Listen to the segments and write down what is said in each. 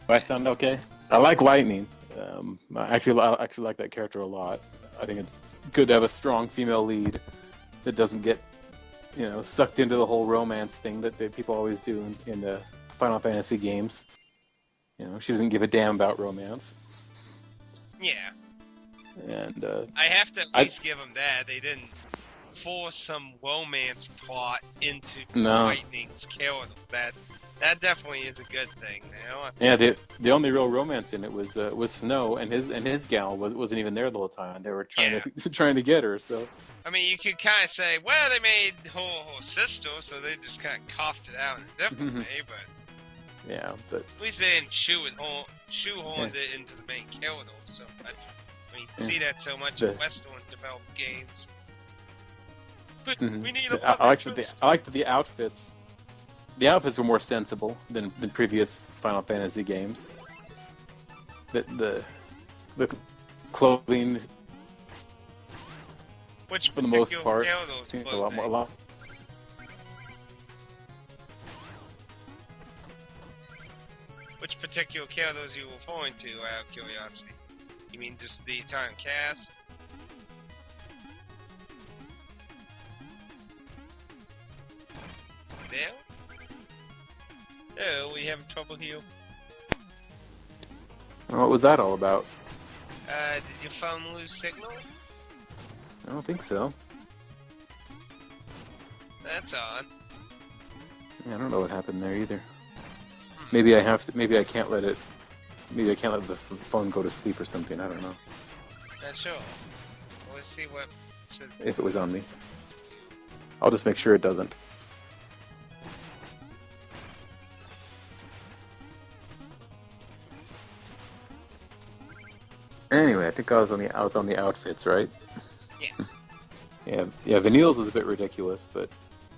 Do I sound okay? I like Lightning. I actually like that character a lot. I think it's good to have a strong female lead that doesn't get, sucked into the whole romance thing that people always do in the Final Fantasy games. She doesn't give a damn about romance. Yeah. And I have to at least give them that. They didn't force some romance plot into Lightning's character. That definitely is a good thing. Yeah, the only real romance in it was Snow, and his gal wasn't even there the whole time. They were trying to get her. So I mean, you could kind of say, well, they made her sister, so they just kind of coughed it out in a different way. But yeah, but at least they didn't shoehorned it into the main character. So you see that so much in Western developed games. But we need a I like the outfits. The outfits were more sensible than previous Final Fantasy games. The clothing, for the most part, seemed a lot. Which particular characters you were referring to, out of curiosity? You mean just the entire cast? There? Oh, we having trouble here. What was that all about? Did your phone lose signal? I don't think so. That's odd. Yeah, I don't know what happened there either. Maybe I have to. Maybe I can't let it. Maybe I can't let the phone go to sleep or something. I don't know. Not sure. Well, let's see what. If it was on me, I'll just make sure it doesn't. Anyway, I think I was on the outfits, right? Yeah. Yeah. Vanille's is a bit ridiculous, but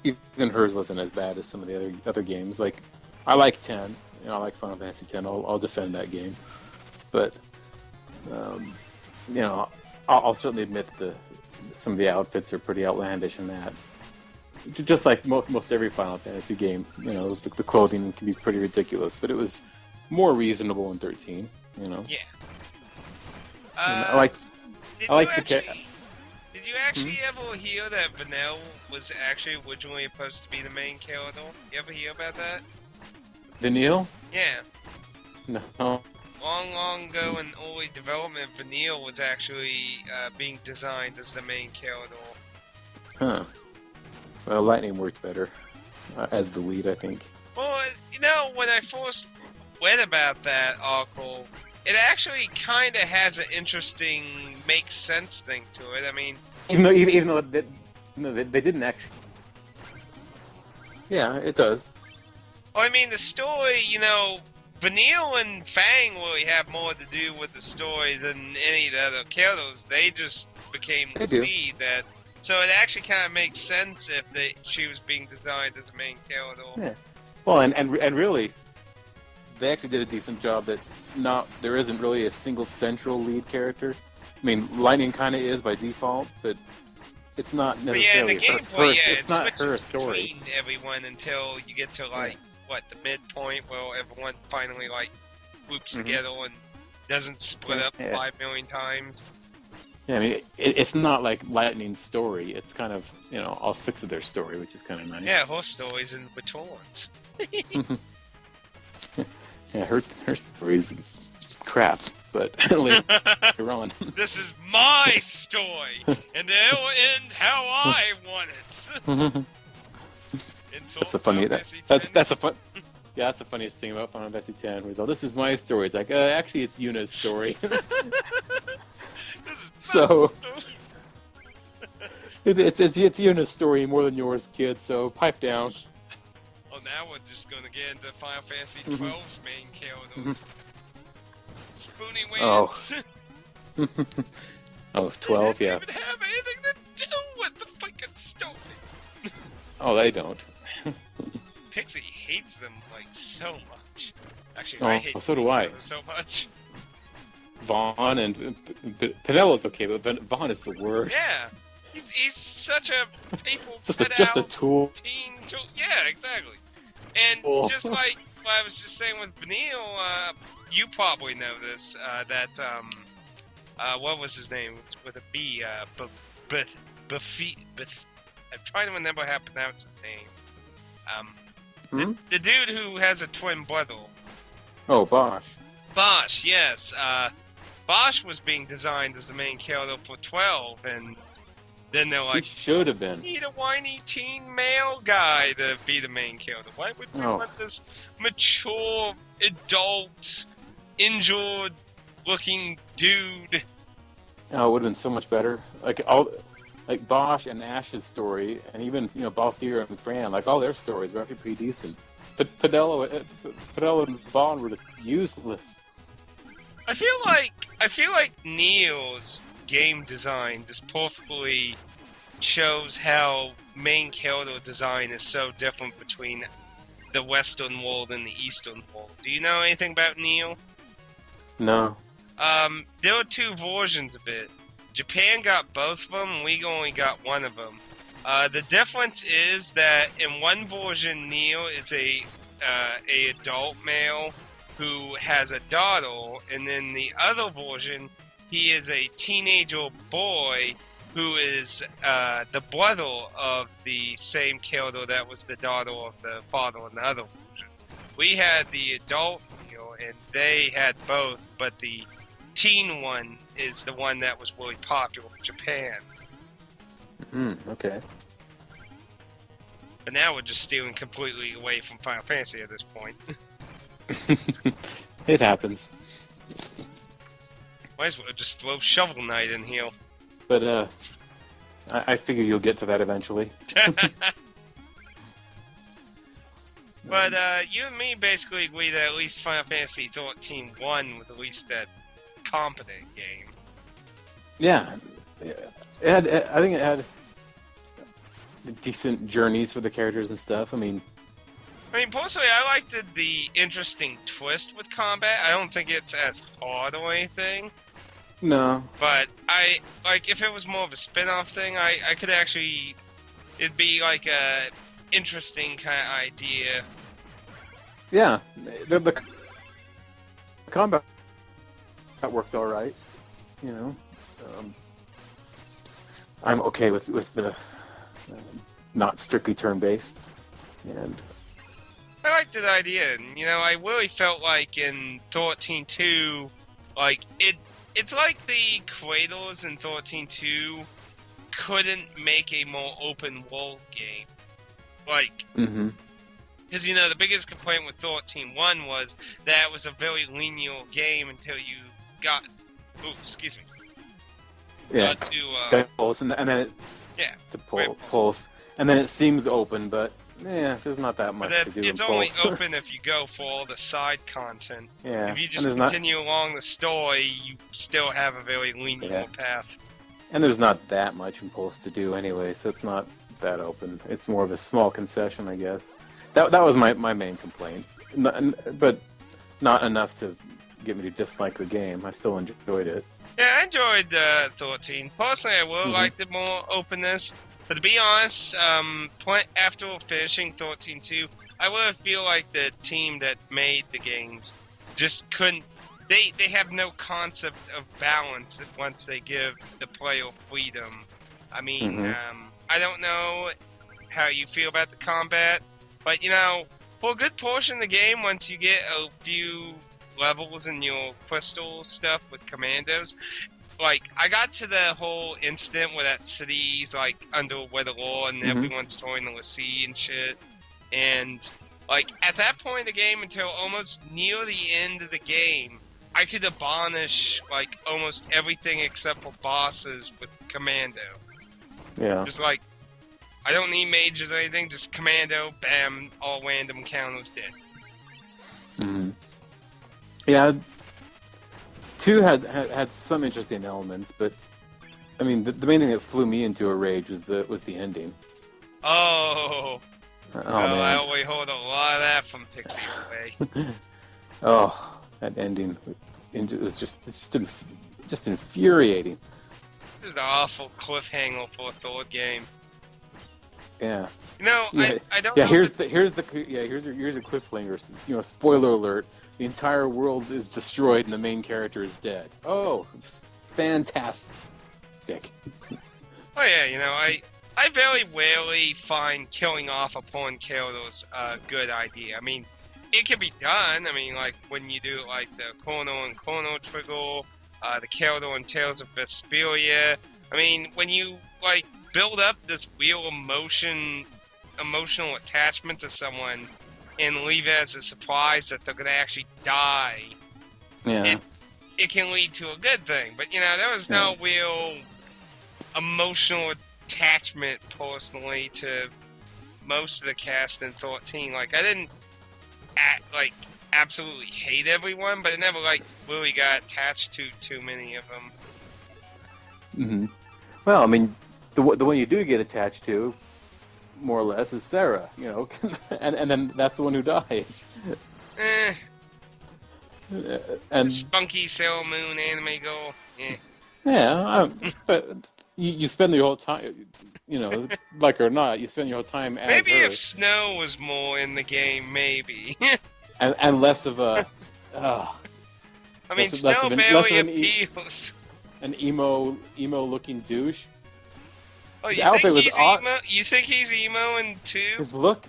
even hers wasn't as bad as some of the other games. Like, I like 10. I like Final Fantasy 10. I'll defend that game, but I'll certainly admit some of the outfits are pretty outlandish in that. Just like most every Final Fantasy game, the clothing can be pretty ridiculous, but it was more reasonable in 13. Yeah. I like the Did you actually ever hear that Vanille was actually originally supposed to be the main character? You ever hear about that? Vanille? Yeah. No. Long ago in early development, Vanille was actually being designed as the main character. Huh. Well, Lightning worked better as the lead, I think. Well, when I first read about that article, it actually kind of has an interesting make sense thing to it. I mean, even though they didn't actually. Yeah, it does. Well, I mean, the story, Vanille and Fang really have more to do with the story than any of the other characters. They just became the seed that. So it actually kind of makes sense if she was being designed as the main character. Yeah. Well, and really, they actually did a decent job that there isn't really a single central lead character. I mean, Lightning kind of is by default, but it's not necessarily it's not her story. Between everyone until you get to the midpoint where everyone finally groups together and doesn't split up 5 million times. Yeah, I mean, it's not like Lightning's story. It's kind of, all 6 of their story, which is kind of nice. Yeah, her story's in Batons. Yeah, her story's crap, but later on. This is my story, and it will end how I want it. That's the funny. That's the fun. Yeah, that's the funniest thing about Final Fantasy X. Was, this is my story. It's like, actually, it's Yuna's story. So it's Yuna's story more than yours, kid. So pipe down. Oh, now we're just gonna get into Final Fantasy XII's main characters. Spoonie wins. Oh, 12, they yeah. Don't even have anything to do with the fucking story. Oh, they don't. Pixie hates them so much. Actually, I hate so do I. So much. Vaughn and Penelo's okay, but Vaughn is the worst. Yeah, he's such a people just a tool. Teen tool. Yeah, exactly. And just like what I was just saying with Vanille, you probably know this. What was his name? It was with a B. I'm trying to remember how to pronounce his name. The dude who has a twin brother. Oh, Bosch. Bosch, yes. Bosch was being designed as the main character for 12, and then they're like, he should have been. We need a whiny teen male guy to be the main character. Why would we want this mature, adult, injured-looking dude? Oh, it would have been so much better. Like Bosch and Ash's story, and even Balthier and Fran, like all their stories were actually pretty decent. But Padello and Vaughn were just useless. I feel like Neil's game design just perfectly shows how main character design is so different between the Western world and the Eastern world. Do you know anything about Neil? No. There are two versions of it. Japan got both of them, we only got one of them. The difference is that in one version, Neil is a adult male who has a daughter, and in the other version, he is a teenager boy who is the brother of the same character that was the daughter of the father in the other version. We had the adult Neil, and they had both, but the teen one is the one that was really popular in Japan. Okay. But now we're just steering completely away from Final Fantasy at this point. It happens. Might as well just throw Shovel Knight in here. But, I figure you'll get to that eventually. But, you and me basically agree that at least Final Fantasy 13 1 was at least that competent game. Yeah. I think it had decent journeys for the characters and stuff. I mean, personally, I liked the interesting twist with combat. I don't think it's as hard or anything. No. But if it was more of a spin-off thing, I could actually, it'd be like a interesting kind of idea. Yeah. The combat worked all right. I'm okay with the not strictly turn-based, and I liked the idea, and I really felt like in 13.2, like it's like the creators in 13.2 couldn't make a more open world game, like. Because, the biggest complaint with 13.1 was that it was a very linear game until you got... Ooh, excuse me. Yeah, to, pulse, and then it... Yeah. The pulse. And then it seems open, but, there's not that much to do in It's only Pulse. open if you go for all the side content. Yeah. If you just continue along the story, you still have a very linear path. And there's not that much in Pulse to do anyway, so it's not that open. It's more of a small concession, I guess. That was my main complaint, but not enough to get me to dislike the game. I still enjoyed it. Yeah, I enjoyed 13. Personally, I would like the more openness. But to be honest, after finishing 13.2, I would feel like the team that made the games just couldn't. They have no concept of balance once they give the player freedom. I mean, I don't know how you feel about the combat. But, for a good portion of the game, once you get a few levels in your crystal stuff with commandos, like, I got to the whole incident where that city's, like, under weather law and everyone's throwing the sea and shit. And, like, at that point in the game, until almost near the end of the game, I could abolish, like, almost everything except for bosses with commando. Yeah. Just, like, I don't need mages or anything, just commando, bam, all random encounters dead. Yeah, 2 had some interesting elements, but I mean, the main thing that flew me into a rage was the ending. Oh man. I always hold a lot of that from Pixie away. Oh, that ending, it was just infuriating. This is an awful cliffhanger for a third game. Yeah. I don't. Yeah, know here's your cliffhanger. Spoiler alert. the entire world is destroyed and the main character is dead. Oh, it's fantastic. Oh yeah, I very rarely find killing off a pawn characters a good idea. I mean, it can be done. I mean, like when you do like the Chrono and Chrono Trigger, the Keldo and Tales of Vesperia. I mean, when you like build up this real emotional attachment to someone and leave it as a surprise that they're gonna actually die, Yeah. it can lead to a good thing. But there was no real emotional attachment personally to most of the cast in 13. Like I didn't absolutely hate everyone, but I never really got attached to too many of them. Mm-hmm. Well, I mean, the one you do get attached to, more or less, is Sarah. And then that's the one who dies. And Spunky Sailor Moon anime girl. Yeah, but you spend your whole time, like her or not, you spend your whole time as maybe her. If Snow was more in the game, maybe. and less of a. I mean, Snow barely appeals. An emo looking douche. Oh, his outfit was emo? You think he's emo in 2? His look,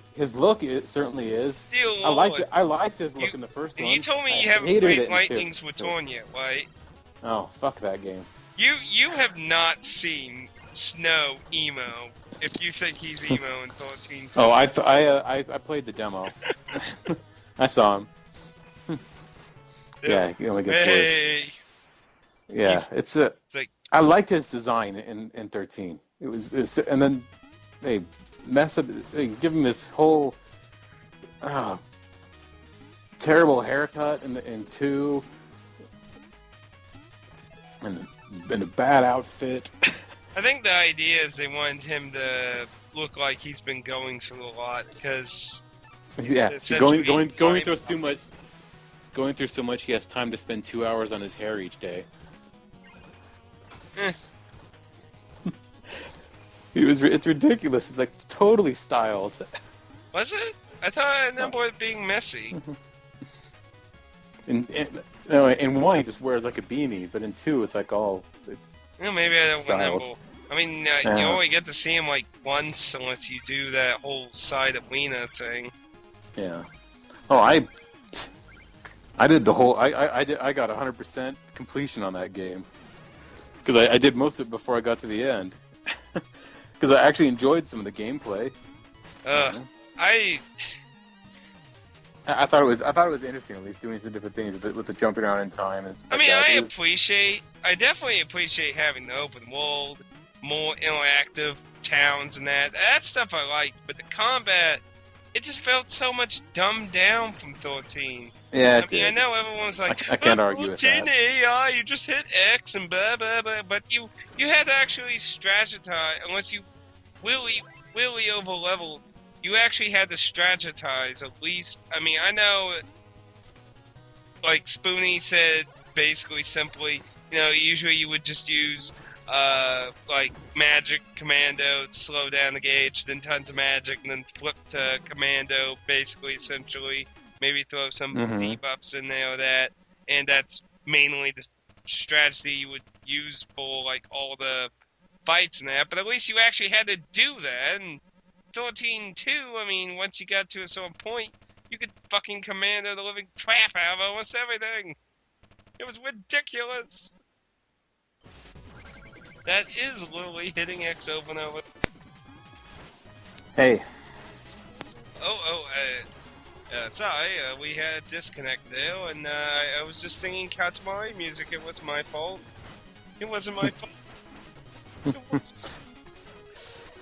it certainly is. Dear I liked his look in the first one. You told me you haven't played Lightning's Return yet, right? Oh, fuck that game. You have not seen Snow emo. If you think he's emo in 13. Oh, I played the demo. I saw him. Yeah, he only gets worse. Yeah, I liked his design in 13. It was, and then they mess up. They give him this whole terrible haircut in 2, and a bad outfit. I think the idea is they wanted him to look like he's been going through a lot because going through too much. Going through so much, he has time to spend 2 hours on his hair each day. It's ridiculous. It's like totally styled. Was it? I thought I remember it being messy. In 1 he just wears like a beanie, but in 2 it's like it's. Maybe I don't styled. remember. I mean, you only get to see him like once unless you do that whole side of Lena thing. Yeah. Oh, I did the whole. I got 100% completion on that game because I did most of it before I got to the end. Because I actually enjoyed some of the gameplay. I thought it was interesting, at least doing some different things with the jumping around in time and stuff. I mean, I definitely appreciate having the open world, more interactive towns and that stuff I like. But the combat, it just felt so much dumbed down from 13. Yeah, I know everyone's like, I can't argue with that. AI, you just hit X and blah blah blah, but you had to actually strategize. Unless you really over leveled, you actually had to strategize at least. I mean, I know, like Spoonie said, basically simply, usually you would just use like magic commando to slow down the gauge, then tons of magic, and then flip to commando, basically essentially. Maybe throw some debuffs in there or that, and that's mainly the strategy you would use for like all the fights and that. But at least you actually had to do that. And 13-2, I mean, once you got to a certain point, you could fucking commando the living crap out of almost everything. It was ridiculous. That is literally hitting X over and over. Hey. Sorry, we had a disconnect there, and I was just singing Katamari music. It was my fault. It wasn't my fault.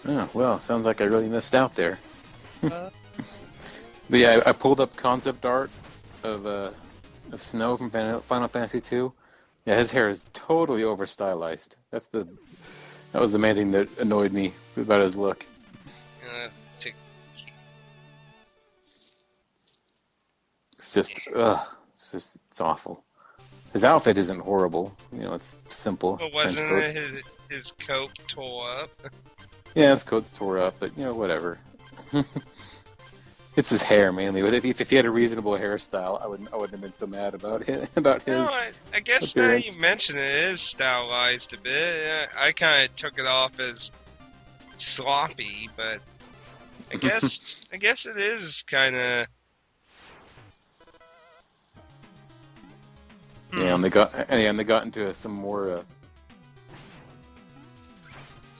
Oh, well, sounds like I really missed out there. But yeah, I pulled up concept art of Snow from Final Fantasy II. Yeah, his hair is totally over stylized. That was the main thing that annoyed me about his look. It's awful. His outfit isn't horrible. It's simple. But wasn't it his coat tore up? Yeah, his coat's tore up, but whatever. It's his hair mainly. But if he had a reasonable hairstyle, I wouldn't have been so mad about about No, his I guess now appearance. you mention it, it is stylized a bit. I kind of took it off as sloppy, but I guess it is kind of. Yeah, and they got into some more.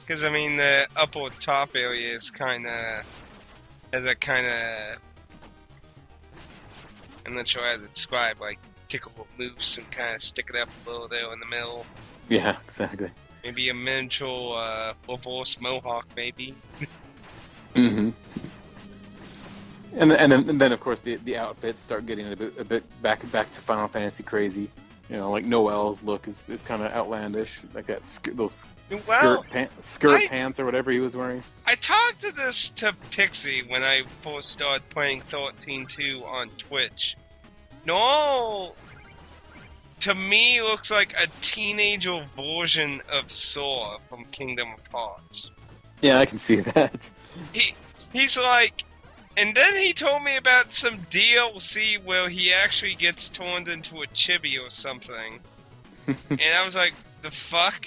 Because I mean, the upper top area is kind of has a kind of. I'm not sure how to describe, like tickle a moose and kind of stick it up a little there in the middle. Yeah, exactly. Maybe a miniature reverse mohawk, maybe. Mm-hmm. And then of course the outfits start getting a bit back to Final Fantasy crazy. You know, like Noel's look is kind of outlandish, like that those skirt pants or whatever he was wearing. I talked to Pixie when I first started playing 13.2 on Twitch. Noel, to me, looks like a teenager version of Sora from Kingdom of Hearts. Yeah, I can see that. He's like. And then he told me about some DLC where he actually gets turned into a chibi or something. And I was like, the fuck?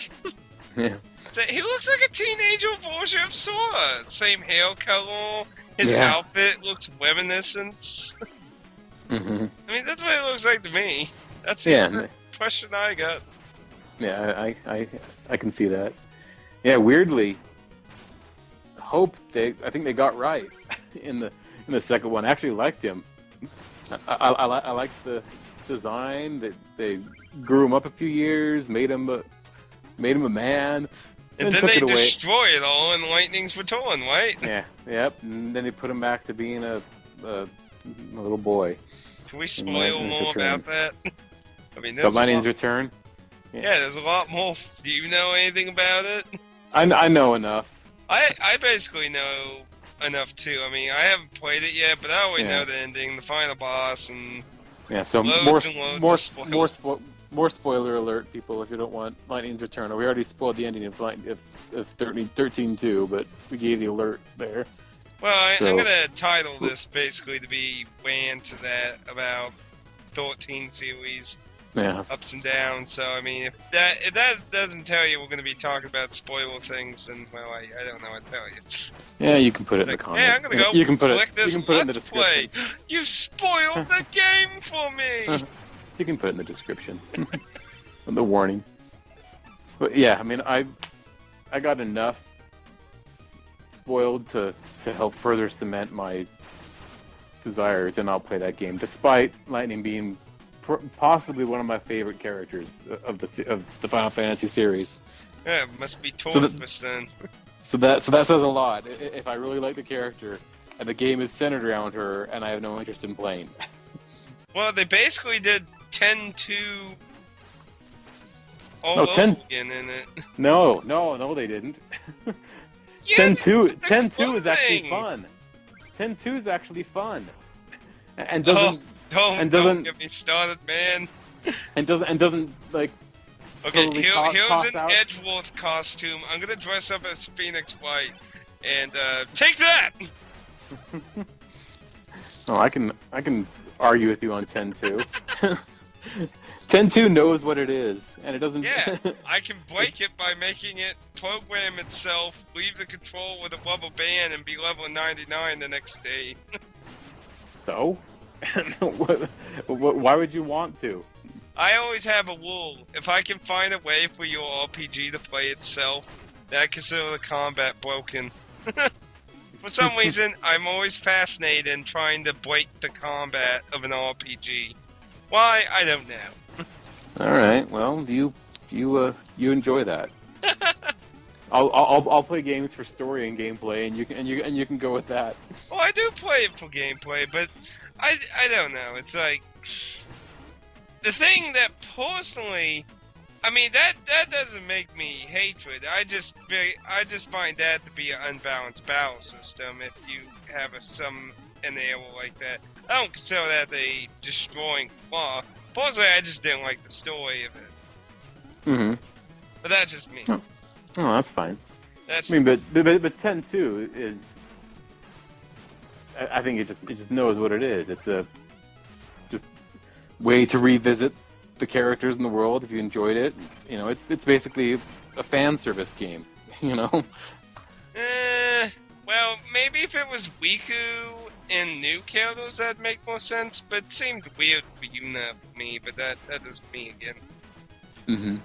Yeah. So he looks like a teenager version of Sora. Same hair color. His outfit looks reminiscent. Mm-hmm. I mean, that's what it looks like to me. That's the impression I got. Yeah, I can see that. Yeah, weirdly, I think they got right in the second one. I actually liked him. I liked the design. That they grew him up a few years, made him a man, and then they destroy it all in Lightning's Return, right? Yeah, yep. And then they put him back to being a little boy. Can we spoil more about that? I mean, the Lightning's Return. Yeah, there's a lot more. Do you know anything about it? I know enough. I basically know enough too. I mean, I haven't played it yet, but I always know the ending, the final boss, and so more spoiler alert, people, if you don't want Lightning's Return. We already spoiled the ending of 13.2, but we gave the alert there. Well, I'm gonna title this basically to be way into that about 13 series. Yeah. Ups and downs. So I mean, if that doesn't tell you we're going to be talking about spoiler things, then well, I don't know what to tell you. Yeah, you can put it in the comments. Yeah, I'm going to go. You can put it. You can put it in the description. Play. You spoiled the game for me. You can put it in the description. The warning. But yeah, I mean, I got enough spoiled to help further cement my desire to not play that game, despite Lightning being possibly one of my favorite characters of the Final Fantasy series. Yeah, it must be Torfus then. So that says a lot. If I really like the character, and the game is centered around her, and I have no interest in playing. Well, they basically did 10-2 all over 10 again in it. No, they didn't. 10-2 is actually fun. 10-2 is actually fun, and doesn't. Don't get me started, man. And doesn't like. Okay, totally here's an out. Edgeworth costume. I'm gonna dress up as Phoenix White, and take that. Oh, I can argue with you on 10-2. 10-2 knows what it is, and it doesn't. Yeah, I can break it by making it program itself, leave the control with a rubber band, and be level 99 the next day. So. Why would you want to? I always have a rule. If I can find a way for your RPG to play itself, then I consider the combat broken. For some reason, I'm always fascinated in trying to break the combat of an RPG. Why? I don't know. All right. Well, you enjoy that. I'll play games for story and gameplay, and you can go with that. Well, I do play it for gameplay, but I don't know. It's like the thing that personally, I mean that doesn't make me hatred. I just find that to be an unbalanced battle system. If you have some enable like that, I don't consider that a destroying flaw. Personally, I just didn't like the story of it. Mm-hmm. But that's just me. Oh, that's fine. That's I mean, but 10-2 is I think it just knows what it is. It's a just way to revisit the characters in the world if you enjoyed it. You know, it's basically a fan service game. You know. Well, maybe if it was Wiku and new characters, that'd make more sense. But it seemed weird for Yuna for me. But that was me again. Mm-hmm.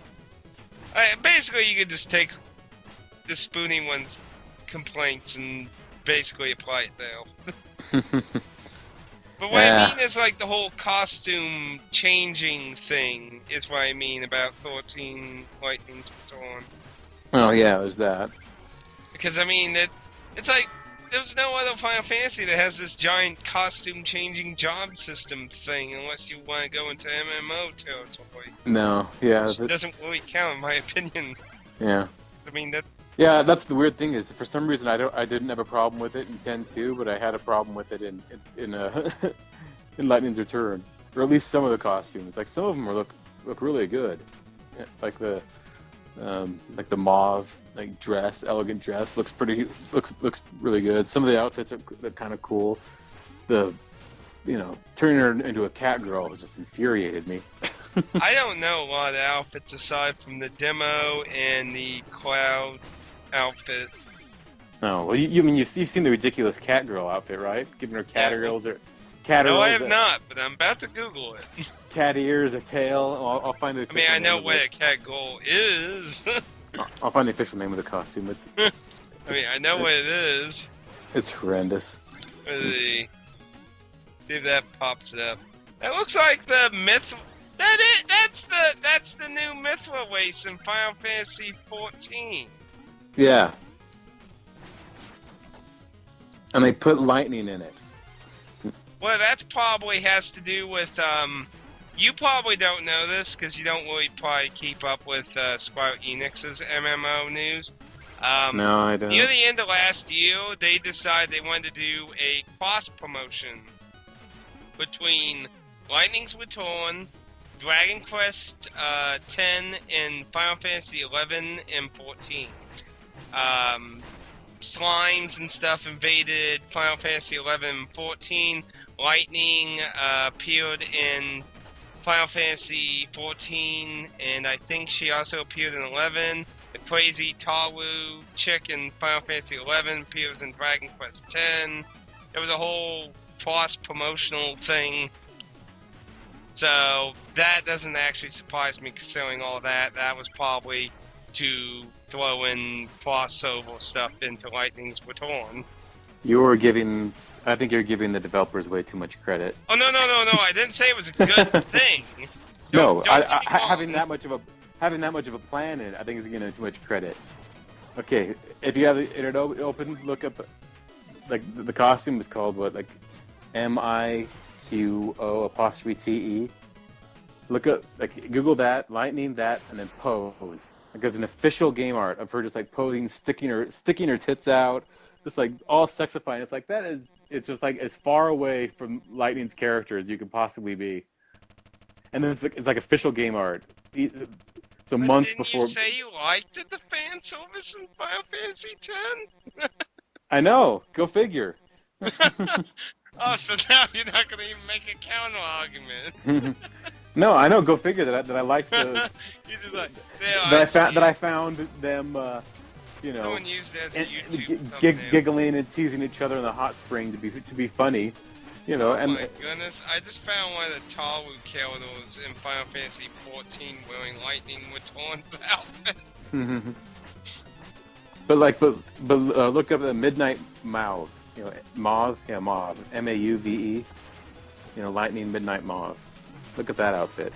Basically, you could just take the Spoonie one's complaints and basically apply it there. But what I mean is, like, the whole costume changing thing is what I mean about 14 Lightning's Baton. Oh yeah, there's that. Because, I mean, it's like, there's no other Final Fantasy that has this giant costume changing job system thing, unless you want to go into MMO territory. No, yeah. Which doesn't really count, in my opinion. Yeah. I mean, that... Yeah, that's the weird thing is, for some reason I didn't have a problem with it in 10.2, but I had a problem with it in in Lightning's Return, or at least some of the costumes. Like some of them look really good, yeah, like the mauve dress, elegant dress looks really good. Some of the outfits are kind of cool. The turning her into a cat girl just infuriated me. I don't know a lot of outfits aside from the demo and the Cloud outfit. Oh, well, you've seen the ridiculous cat girl outfit, right? Giving her cat ears or cat No, ears, I have not, but I'm about to Google it. Cat ears, a tail. I'll find the official I name know of what it. a cat girl is. I'll find the official name of the costume. I know what it is. It's horrendous. Let's see if that pops up. That looks like the myth. That's the new Mithra race in Final Fantasy 14. Yeah. And they put lightning in it. Well, that probably has to do with, you probably don't know this, because you don't really probably keep up with Square Enix's MMO news. No, I don't. Near the end of last year, they decided they wanted to do a cross-promotion between Lightning's Return, Dragon Quest 10, and Final Fantasy 11 and 14. Slimes and stuff invaded Final Fantasy 11 and 14. Lightning appeared in Final Fantasy 14, and I think she also appeared in 11. The crazy Taru chick in Final Fantasy 11 appears in Dragon Quest 10. There was a whole cross-promotional thing. So that doesn't actually surprise me, considering all that. That was probably to throw in crossover stuff into Lightning's Return. I think you're giving the developers way too much credit. Oh, no, I didn't say it was a good thing. Don't having that much of a plan in it, I think is giving too much credit. Okay, if you have the internet open, look up, like, the costume is called what, like, MIQO''TE. Look up, like, Google that, Lightning that, and then pose. Like, there's an official game art of her just, like, posing, sticking her tits out, just, like, all sexifying. It's like, it's just, like, as far away from Lightning's character as you could possibly be. And then it's like official game art. So but months didn't before. You say you liked the fan service in Final Fantasy X? I know. Go figure. Oh, so now you're not going to even make a counter argument. No, I know. Go figure that I like the. You're just like, that I found them. Someone used it as a YouTube giggling and teasing each other in the hot spring to be funny. And oh my goodness, I just found one of the Taru characters in Final Fantasy 14 wearing Lightning Returns outfit. But look up the Midnight Mauve. Mauve, yeah, Mauve, MAUVE. Lightning Midnight Mauve. Look at that outfit.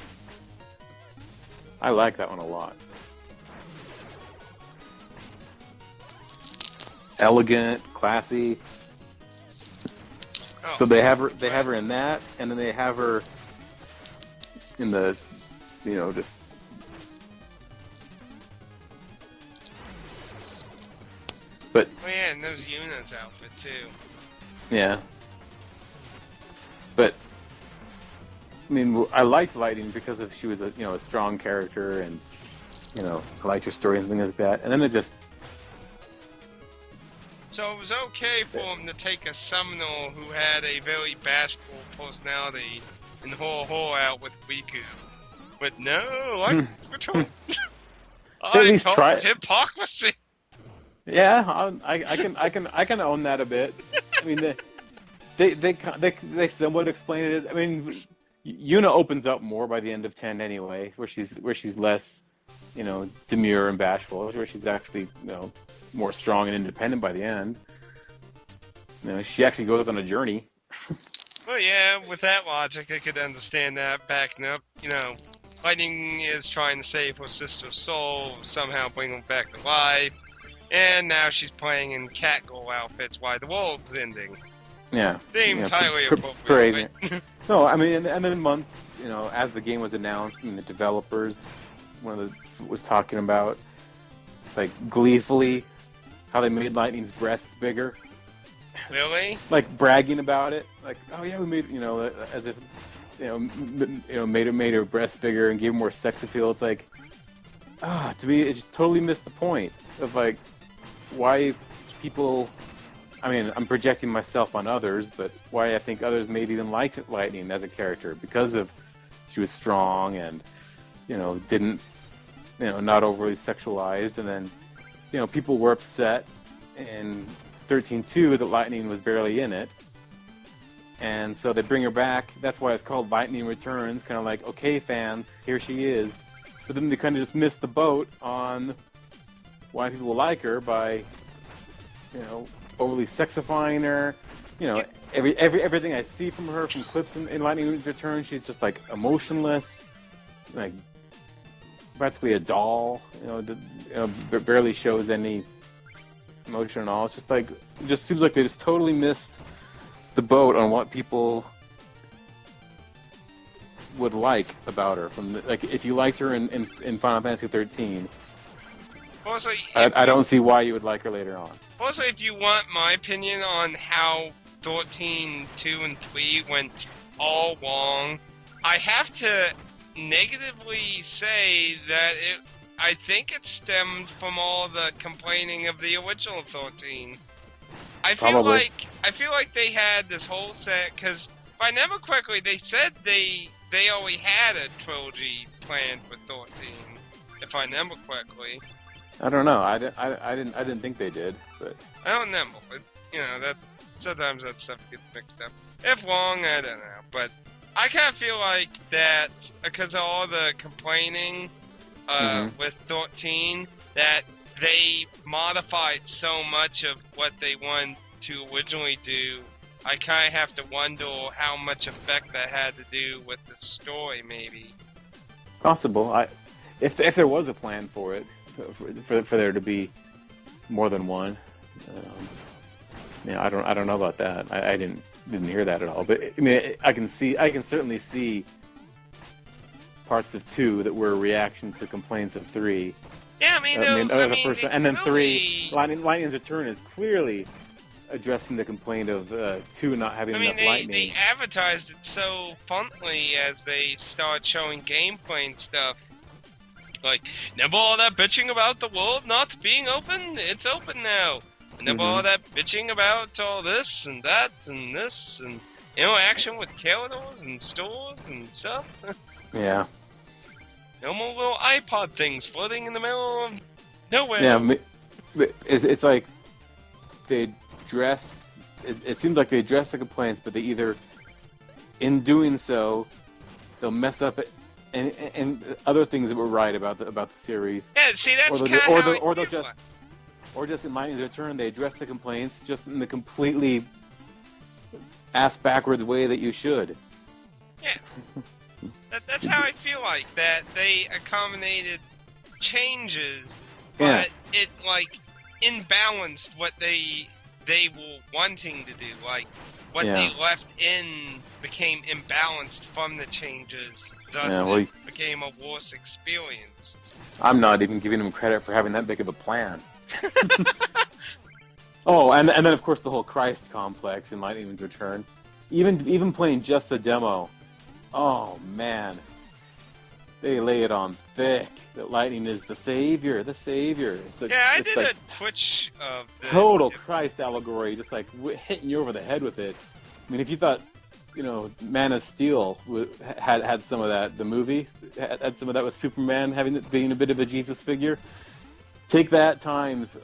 I like that one a lot. Elegant, classy. Oh, so they have her in that, and then they have her in the, just. But. Oh yeah, and there's Yuna's outfit too. Yeah. But. I mean, I liked Lightning because she was a strong character, and I liked her story and things like that. And then it just. So it was okay for him to take a Seminole who had a very bashful personality and haul out with Riku. But no, They at least try it. Hypocrisy. Yeah, I can own that a bit. I mean, they somewhat explain it. I mean, Yuna opens up more by the end of 10 anyway, where she's less, demure and bashful, where she's actually, more strong and independent by the end. She actually goes on a journey. Well, yeah, with that logic, I could understand that backing up. Lightning is trying to save her sister's soul, somehow bring her back to life, and now she's playing in catgirl outfits while the world's ending. Yeah. Seems entirely appropriate. No, I mean, and then months, as the game was announced, the developers, was talking about, like, gleefully, how they made Lightning's breasts bigger. Really? Like, bragging about it. Like, oh yeah, we made, as if, made her breasts bigger and gave her more sex appeal. It's like, to me, it just totally missed the point of, like, why people... I mean, I'm projecting myself on others, but why I think others maybe even liked Lightning as a character because of she was strong and, didn't, not overly sexualized. And then, people were upset in 13.2 that Lightning was barely in it. And so they bring her back. That's why it's called Lightning Returns, kind of like, okay, fans, here she is. But then they kind of just missed the boat on why people like her by, overly sexifying her. Everything I see from her from clips in Lightning's Return, she's just like emotionless, like practically a doll. Barely shows any emotion at all. It's just like it just seems like they just totally missed the boat on what people would like about her. Like if you liked her in Final Fantasy 13. Also, I don't see why you would like her later on. Also, if you want my opinion on how 13, 2, and 3 went all wrong, I have to negatively say that I think it stemmed from all the complaining of the original 13. I feel like they had this whole set, because if I remember correctly, they said they already had a trilogy planned for 13, if I remember correctly. I don't know. I didn't think they did, but I don't remember. But, that sometimes that stuff gets mixed up. If wrong, I don't know. But I kind of feel like that because of all the complaining with 13, that they modified so much of what they wanted to originally do. I kind of have to wonder how much effect that had to do with the story, maybe. Possible. If there was a plan for it. For there to be more than one, I don't know about that. I didn't hear that at all. But I mean, I can certainly see parts of 2 that were a reaction to complaints of 3. Yeah, the first one, and then 3. Lightning's Return is clearly addressing the complaint of 2 not having enough lightning. They advertised it so funnily as they started showing gameplay and stuff. Like, never all that bitching about the world not being open, it's open now. Never all that bitching about all this and that and this and action with characters and stores and stuff. Yeah. No more little iPod things floating in the middle of nowhere. Yeah, it's like they dress. It seems like they address the complaints, but they either, in doing so, they'll mess up it. And other things that were right about the series. Yeah, see, that's kind of how they'll just, or just in Lightning's Return, they address the complaints just in the completely ass-backwards way that you should. Yeah. That's how I feel like, that they accommodated changes, but it, like, imbalanced what they were wanting to do. Like, what they left in became imbalanced from the changes. Thus, it became a worse experience. I'm not even giving him credit for having that big of a plan. Oh, and then of course the whole Christ complex in Lightning's Return. Even playing just the demo. Oh man, they lay it on thick. That lightning is the savior, the savior. I it's did like a Twitch of the total Christ allegory, just like hitting you over the head with it. I mean, if you thought, Man of Steel had some of that, the movie had some of that with Superman being a bit of a Jesus figure. Take that times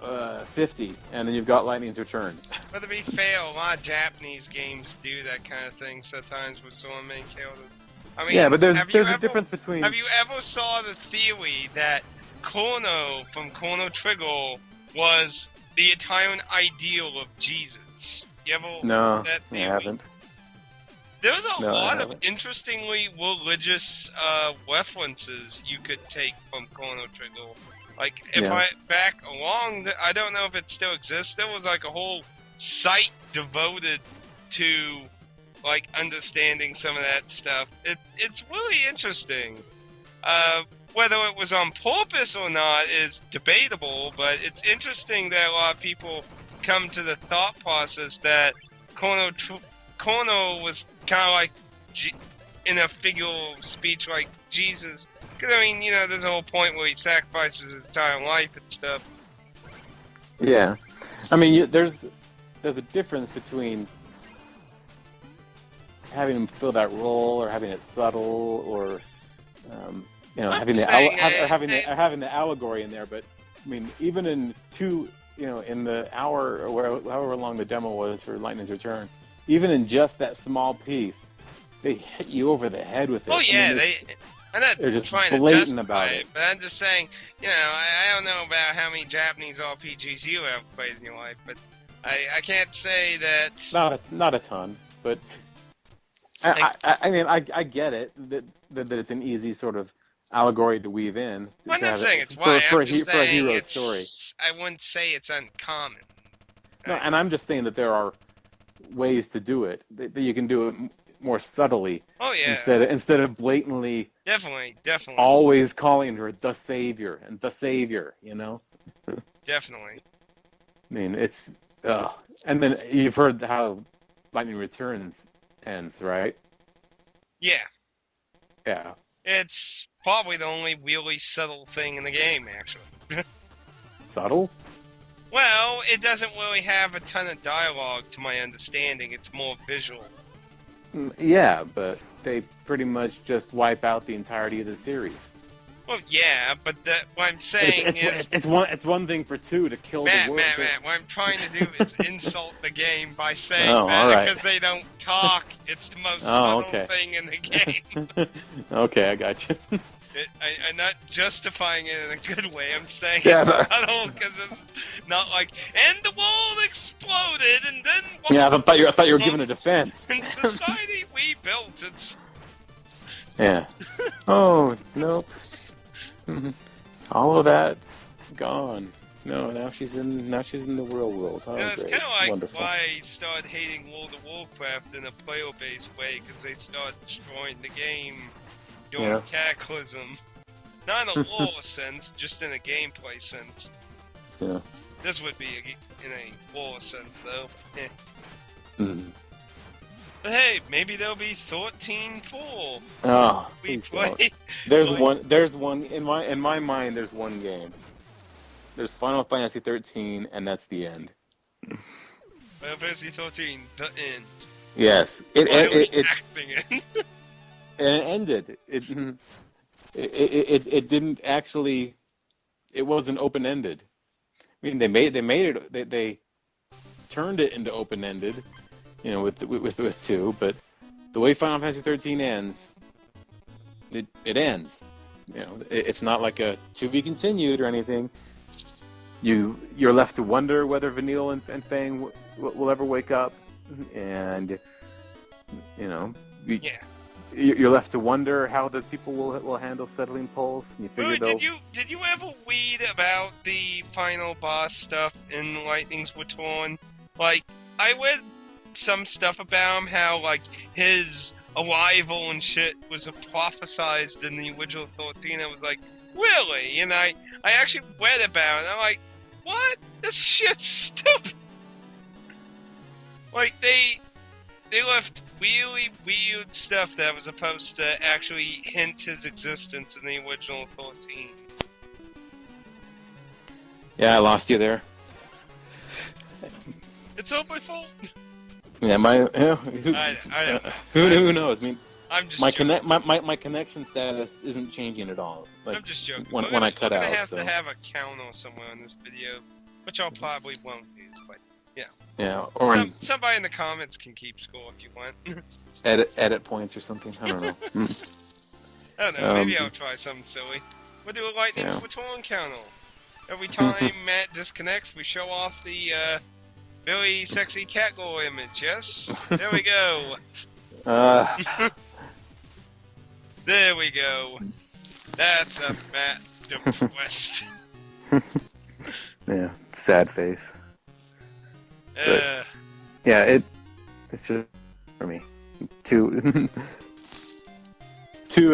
50, and then you've got Lightning's Return. But to be fair, a lot of Japanese games do that kind of thing sometimes with someone being killed. I mean, Yeah, but there's a difference between. Have you ever saw the theory that Kono from Chrono Trigger was the Italian ideal of Jesus? You ever No, that theory? I haven't. There's a lot of interestingly religious references you could take from Chrono Trigger. Like, if I don't know if it still exists, there was like a whole site devoted to, like, understanding some of that stuff. It's really interesting. Whether it was on purpose or not is debatable, but it's interesting that a lot of people come to the thought process that Kono was kind of like, in a figure of speech, like Jesus. Because, I mean, there's a whole point where he sacrifices his entire life and stuff. Yeah. I mean, there's a difference between having him fill that role or having it subtle or, having the allegory in there. But, I mean, even in in the hour or however long the demo was for Lightning's Return, even in just that small piece, they hit you over the head with it. Oh, yeah, they're just blatant about it. But I'm just saying, I don't know about how many Japanese RPGs you have played in your life, but I can't say that... Not a ton, but I mean, I get it, that it's an easy sort of allegory to weave in. I'm not saying it's why, I'm just saying a hero's story. I wouldn't say it's uncommon. No, and I'm just saying that there are ways to do it, that you can do it more subtly. Oh, yeah. Instead of blatantly. Definitely. Always calling her the savior and the savior, Definitely. I mean, it's. And then you've heard how Lightning Returns ends, right? Yeah. Yeah. It's probably the only really subtle thing in the game, actually. Subtle? Well, it doesn't really have a ton of dialogue, to my understanding. It's more visual. Yeah, but they pretty much just wipe out the entirety of the series. Well, yeah, but what I'm saying is... It's one thing for two to kill the world. Matt, what I'm trying to do is insult the game by saying because they don't talk, it's the most subtle thing in the game. Okay, I got you. I'm not justifying it in a good way. I'm saying it's subtle because it's not like, and the world exploded, and then... Yeah, I thought you were giving a defense. In society we built, it's... Yeah. Oh, nope. All of that gone. No, now she's in the real world. Oh, it's great. kind of like Wonderful. why I started hating World of Warcraft in a player-based way, because they started destroying the game during Cataclysm. Not in a lore sense, just in a gameplay sense. Yeah. This would be in a lore sense, though. But hey, maybe there'll be 13-4. Oh, please don't. There's one in my mind. There's one game. There's Final Fantasy 13, and that's the end. Final Fantasy 13, the end. Yes, it ended. It didn't actually. It wasn't open ended. I mean, they made it. They turned it into open ended. With 2, but the way Final Fantasy 13 ends, it ends. It's not like a to be continued or anything. You're left to wonder whether Vanille and Fang will ever wake up, and you're left to wonder how the people will handle settling Pulse. And you figure did you ever read about the final boss stuff in Lightning's Return? Like, I read some stuff about him, how like his arrival and shit was prophesized in the original 13. I was like, really? And I actually read about it, and I'm like, what? This shit's stupid. Like, they left really weird stuff that was supposed to actually hint his existence in the original 13. Yeah, I lost you there. It's all my fault. Yeah, who knows? I mean, I'm just my joking. my connection status isn't changing at all. Like I'm just joking. when I cut we're out. gonna have So to have a counter somewhere in this video, which I'll probably won't use, but yeah. yeah, or Somebody in the comments can keep score if you want. edit points or something. I don't know. I don't know. Maybe I'll try something silly. We'll do a lightning baton counter. Every time Matt disconnects, we show off the very sexy cat girl image. Yes, there we go. There we go. That's a Matt depressed. Yeah, sad face. Uh, Yeah, it's just for me. Two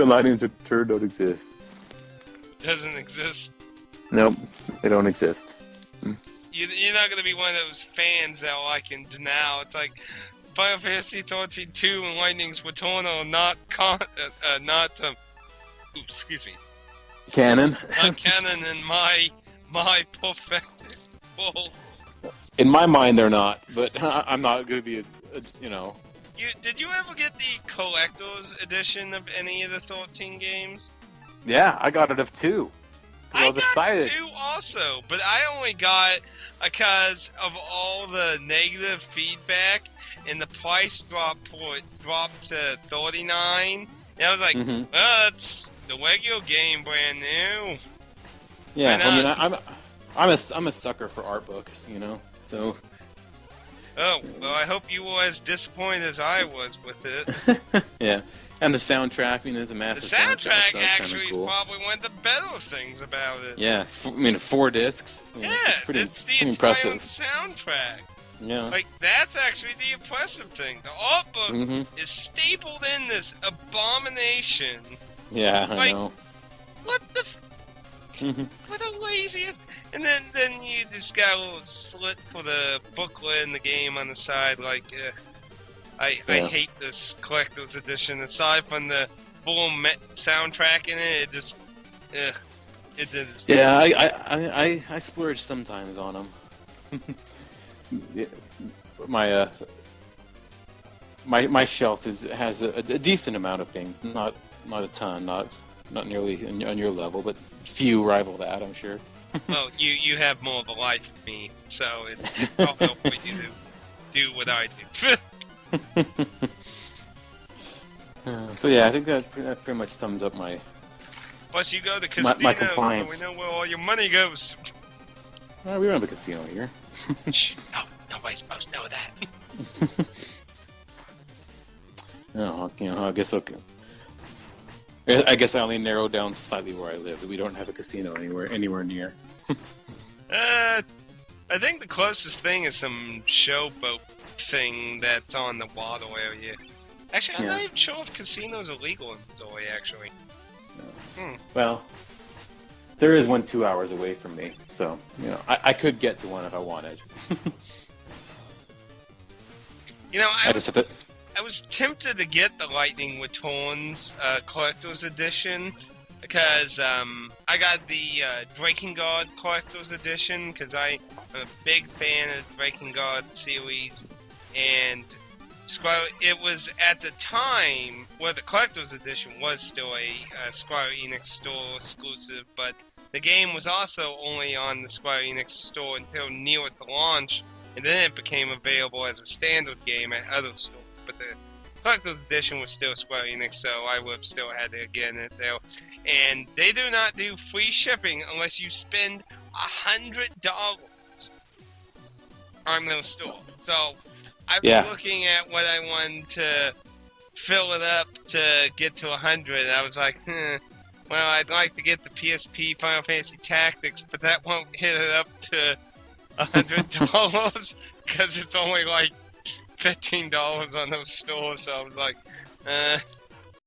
Lightning's Return don't exist. doesn't exist. Nope, they don't exist. You're not gonna be one of those fans that are like in denial. It's like Final Fantasy 13 2 and Lightning's Return are not excuse me. Canon. Not canon in my perfect world. In my mind, they're not, but I'm not going to be you know. Did you ever get the collector's edition of any of the 13 games? Yeah, I got it of 2. I was excited. 2 also, but I only got because of all the negative feedback and the price dropped to $39. And I was like, oh, that's the regular game, brand new. Yeah, I mean, I'm a sucker for art books, you know. So. Oh well, I hope you were as disappointed as I was with it. Yeah, and the soundtrack, I mean, it's a massive soundtrack. The soundtrack so actually cool. is probably one of the better things about it. Yeah, I mean, 4 discs. Yeah, it's the entire impressive soundtrack. Yeah. Like, that's actually the impressive thing. The art book is stapled in this abomination. Yeah, I know. What the what a lazy... And then you just got a little slit for the booklet in the game on the side, like, I hate this collector's edition. Aside from the full soundtrack in it, it just, it did. Yeah, I splurge sometimes on them. Yeah, my shelf has a decent amount of things, not a ton, not nearly on your level, but few rival that, I'm sure. Well, you have more of a life than me, so it's probably helpful you to do what I do. So yeah, I think that pretty much sums up my. Plus, you go to casino, my compliance. so we know where all your money goes. Well, we don't have a casino here. Shh, no, nobody's supposed to know that. No, you know, I guess I only narrowed down slightly where I live. We don't have a casino anywhere near. I think the closest thing is some showboat thing that's on the water area. Actually, I'm not even sure if casinos are legal in Missouri, actually. No. Well, there is one 2 hours away from me, so you know I could get to one if I wanted. You know, I was tempted to get the Lightning Returns Collector's Edition because I got the Breaking Guard Collector's Edition because I'm a big fan of the Breaking Guard series, and it was at the time where the Collector's Edition was still a Square Enix store exclusive, but the game was also only on the Square Enix store until near to launch, and then it became available as a standard game at other stores. But the Collector's Edition was still Square Enix, so I would have still had to get it there. And they do not do free shipping unless you spend $100 on their store. So I was looking at what I wanted to fill it up to get to 100. I was like, well, I'd like to get the PSP Final Fantasy Tactics, but that won't hit it up to $100 because it's only like $15 on those stores, so I was like,